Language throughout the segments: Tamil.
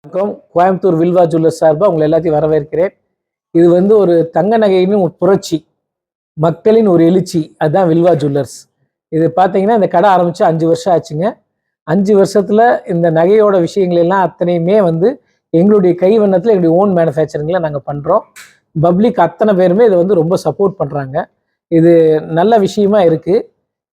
வணக்கம். கோயம்புத்தூர் வில்வா ஜுவல்லர்ஸ் சார்பாக உங்களை எல்லாத்தையும் வரவேற்கிறேன். இது வந்து ஒரு தங்க நகையின் ஒரு புரட்சி, மக்களின் ஒரு எழுச்சி. அதுதான் வில்வா ஜுவல்லர்ஸ். இது பார்த்தீங்கன்னா இந்த கடை ஆரம்பித்து 5 வருஷம் ஆச்சுங்க. 5 வருஷத்தில் இந்த நகையோட விஷயங்கள் எல்லாம் அத்தனையுமே வந்து எங்களுடைய கைவண்ணத்தில் எங்களுடைய ஓன் மேனுஃபேக்சரிங்கில் நாங்கள் பண்ணுறோம். பப்ளிக் அத்தனை பேருமே இதை வந்து ரொம்ப சப்போர்ட் பண்ணுறாங்க. இது நல்ல விஷயமா இருக்குது.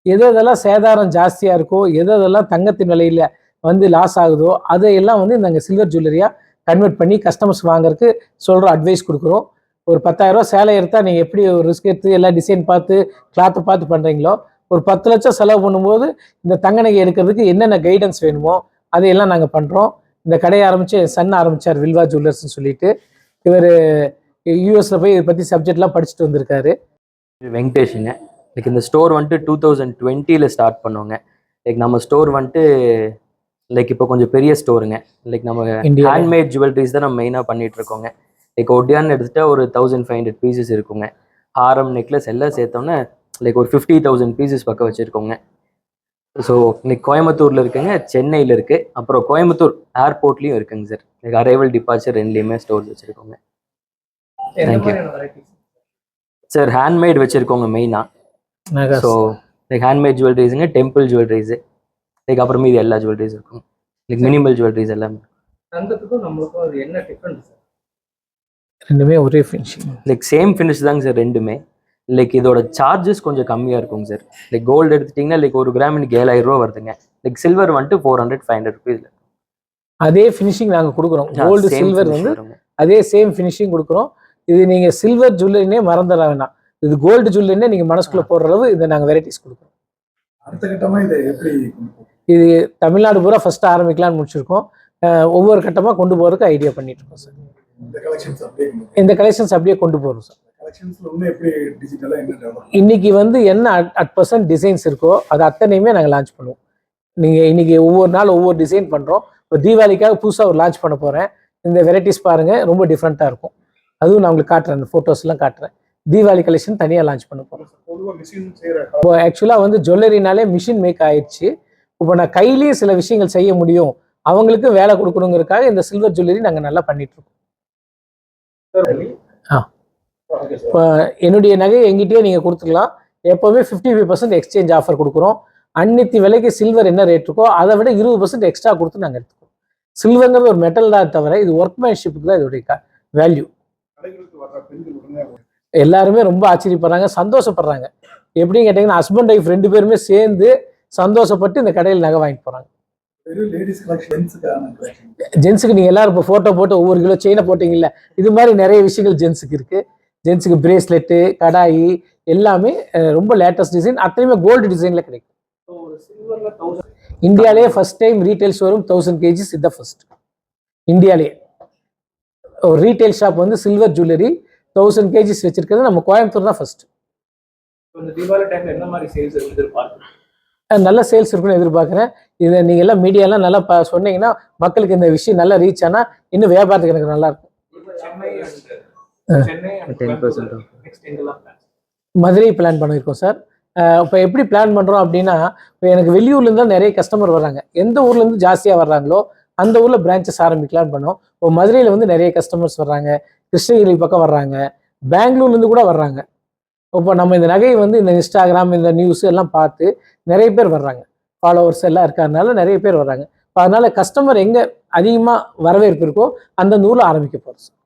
எதெல்லாம் சேதாரம் ஜாஸ்தியாக இருக்கோ, எதெல்லாம் தங்கத்தின் விலையில் வந்து லாஸ் ஆகுதோ அதையெல்லாம் வந்து நாங்கள் சில்வர் ஜுவல்லரியாக கன்வெர்ட் பண்ணி கஸ்டமர்ஸ் வாங்குறதுக்கு சொல்கிற அட்வைஸ் கொடுக்குறோம். ஒரு 10,000 ரூபா சேலை எடுத்தால் நீங்கள் எப்படி ஒரு ரிஸ்க் எடுத்து எல்லா டிசைன் பார்த்து கிளாத்தை பார்த்து பண்ணுறீங்களோ, ஒரு 10 லட்சம் செலவு பண்ணும்போது இந்த தங்க நகை எடுக்கிறதுக்கு என்னென்ன கைடன்ஸ் வேணுமோ அதையெல்லாம் நாங்கள் பண்ணுறோம். இந்த கடையை ஆரம்பித்து என் சன் ஆரம்பித்தார் வில்வா ஜுவல்லர்ஸ்ன்னு சொல்லிட்டு. இவர் யூஎஸில் போய் இதை பற்றி சப்ஜெக்ட்லாம் படிச்சுட்டு வந்திருக்காரு. வெங்கடேஷுங்க. லைக் இந்த ஸ்டோர் வந்துட்டு 2020 ஸ்டார்ட் பண்ணுவோங்க. லைக் நம்ம ஸ்டோர் வந்துட்டு லைக் இப்போ கொஞ்சம் பெரிய ஸ்டோருங்க. லைக் நம்ம ஹேண்ட்மேட் ஜுவல்லரிஸ் தான் நம்ம மெயினாக பண்ணிட்டு இருக்கோங்க. லைக் ஒட்டியான்னு எடுத்துட்டா ஒரு 1500 பீசஸ் இருக்குங்க. ஹாரம், நெக்லஸ் எல்லாம் சேர்த்தோன்னே லைக் ஒரு 50,000 பீசஸ் பக்கம் வச்சுருக்கோங்க. ஸோ இன்னைக்கு கோயம்புத்தூரில் இருக்குங்க, சென்னையில் இருக்குது, அப்புறம் கோயம்புத்தூர் ஏர்போர்ட்லேயும் இருக்குங்க சார். லைக் அரைவல் டிபார்ச்சர் ரெண்டுலேயுமே ஸ்டோர்ஸ் வச்சுருக்கோங்க. Thank you sir. ஹேண்ட்மேட் வச்சுருக்கோங்க மெயினாக. ஸோ லைக் ஹேண்ட்மேட் ஜுவல்லரிஸுங்க, டெம்பிள் ஜுவல்லரிஸு, லைக் அப்புறமே இது எல்லா ஜுவல்லரிஸ் இருக்கும். லைக் மினிமல் ஜுவல்லரிஸ் எல்லாமே. தங்கத்துக்கும் நம்மளுக்கும் அது என்ன டிஃபரன்ஸ் சார்? ரெண்டுமே ஒரே ஃபினிஷிங். லைக் சேம் ஃபினிஷ் தாங்க சார் ரெண்டுமே. லைக் இதோட சார்ஜஸ் கொஞ்சம் கம்மியாக இருக்குங்க சார். லைக் கோல்டு எடுத்துட்டிங்கன்னா லைக் ஒரு கிராம் இன்னைக்கு 7,000 ரூபா வருதுங்க. லைக் சில்வர் வந்துட்டு 400-500 ருபீஸ்ல அதே ஃபினிஷிங் நாங்கள் கொடுக்குறோம். கோல்டு சில்வர் வந்து அதே சேம் ஃபினிஷிங் கொடுக்குறோம். இது நீங்கள் சில்வர் ஜுவல்லரினே மறந்துட வேண்டாம். இது கோல்டு ஜுவல்லரினே நீங்கள் மனசுக்குள்ளே போடுற அளவு இதை நாங்கள் வெரைட்டிஸ் கொடுக்குறோம். அடுத்த கட்டமாக இதை எப்படி இது தமிழ்நாடு பூரா ஃபர்ஸ்ட் ஆரம்பிக்கலாம்னு முடிச்சிருக்கோம். ஒவ்வொரு கட்டமாக கொண்டு போகிறதுக்கு ஐடியா பண்ணிட்டு இருக்கோம் சார். இந்த கலெக்ஷன்ஸ் அப்படியே கொண்டு போகிறோம் சார். இன்னைக்கு வந்து என்ன அட் பர்சன்ட் டிசைன்ஸ் இருக்கோ அது அத்தனையுமே நாங்கள் லான்ச் பண்ணுவோம். நீங்கள் இன்னைக்கு ஒவ்வொரு நாள் ஒவ்வொரு டிசைன் பண்ணுறோம். இப்போ தீபாவளிக்காக புதுசாக ஒரு லான்ச் பண்ண போகிறேன். இந்த வெரைட்டிஸ் பாருங்கள், ரொம்ப டிஃப்ரெண்ட்டாக இருக்கும். அதுவும் நான் உங்களுக்கு காட்டுறேன், அந்த ஃபோட்டோஸ்லாம் காட்டுறேன். தீபாவளி கலெக்ஷன் தனியாக லான்ச் பண்ண போகிறோம். இப்போ ஆக்சுவலாக வந்து ஜுவல்லரினாலே மிஷின் மேக் ஆயிடுச்சு. இப்போ நான் கையிலேயே சில விஷயங்கள் செய்ய முடியும், அவங்களுக்கு வேலை கொடுக்கணுங்கிறதுக்காக இந்த சில்வர் ஜுவல்லரி நாங்கள் நல்லா பண்ணிட்டு இருக்கோம். இப்போ என்னுடைய நகையை எங்கிட்டயே நீங்கள் கொடுத்துக்கலாம். எப்போவுமே 55% எக்ஸ்சேஞ்ச் ஆஃபர் கொடுக்குறோம். அன்னைக்கு விலைக்கு சில்வர் என்ன ரேட் இருக்கோ அதை விட 20% எக்ஸ்ட்ரா கொடுத்து நாங்கள் எடுத்துக்கோம். சில்வர்ங்கிறது ஒரு மெட்டல் தான் தவிர இது ஒர்க்மேன்ஷிப்புக்கு தான் இதோடைய வேல்யூ. எல்லாருமே ரொம்ப ஆச்சரியப்படுறாங்க, சந்தோஷப்படுறாங்க. எப்படின்னு கேட்டீங்கன்னா ஹஸ்பண்ட் ஒய்ஃப் 2 பேருமே சேர்ந்து சந்தோஷப்பட்டு இந்த கடையில் நகை வாங்கிட்டு போறாங்க. ஜென்ஸுக்கு நீங்க எல்லாரும் இப்போ போட்டோ போட்டு ஒவ்வொரு கிலோ செயினை போட்டீங்கல்ல, இது மாதிரி நிறைய விஷயங்கள் ஜென்ஸுக்கு இருக்கு. ஜென்ஸுக்கு பிரேஸ்லெட்டு, கடாயி எல்லாமே ரொம்ப லேட்டஸ்ட் டிசைன், அத்தனையுமே கோல்டு டிசைன்ல கிடைக்கும். இந்தியாலேயே first time retail showroom 1000 kgs இது ஃபர்ஸ்ட் இந்தியாலேயே. ஒரு ரீட்டைல் ஷாப் வந்து சில்வர் ஜுவல்லரி 1000 kgs வச்சிருக்கிறது நம்ம கோயம்புத்தூர் தான் ஃபர்ஸ்ட். நல்ல சேல்ஸ் இருக்குன்னு எதிர்பார்க்குறேன். இதை நீங்கள் எல்லாம் மீடியாலாம் நல்லா சொன்னீங்கன்னா மக்களுக்கு இந்த விஷயம் நல்லா ரீச் ஆனால் இன்னும் வியாபாரத்துக்கு எனக்கு நல்லா இருக்கும். மதுரை பிளான் பண்ணியிருக்கோம் சார். இப்போ எப்படி பிளான் பண்ணுறோம் அப்படின்னா, இப்போ எனக்கு வெளியூர்லேருந்து தான் நிறைய கஸ்டமர் வர்றாங்க. எந்த ஊர்லேருந்து ஜாஸ்தியாக வர்றாங்களோ அந்த ஊரில் பிரான்ச்சஸ் ஆரம்பிக்கலான்னு பண்ணோம். இப்போ மதுரையில் வந்து நிறைய கஸ்டமர்ஸ் வர்றாங்க, கிருஷ்ணகிரி பக்கம் வர்றாங்க, பெங்களூர்லேருந்து கூட வர்றாங்க. இப்போ நம்ம இந்த நகையை வந்து இந்த இன்ஸ்டாகிராம், இந்த நியூஸ் எல்லாம் பார்த்து நிறைய பேர் வர்றாங்க. ஃபாலோவர்ஸ் எல்லாம் இருக்கிறதுனால நிறைய பேர் வர்றாங்க. இப்போ அதனால கஸ்டமர் எங்கே அதிகமாக வரவேற்பு இருக்கோ அந்த ஊரில் ஆரம்பிக்க போகிறோம் சார்.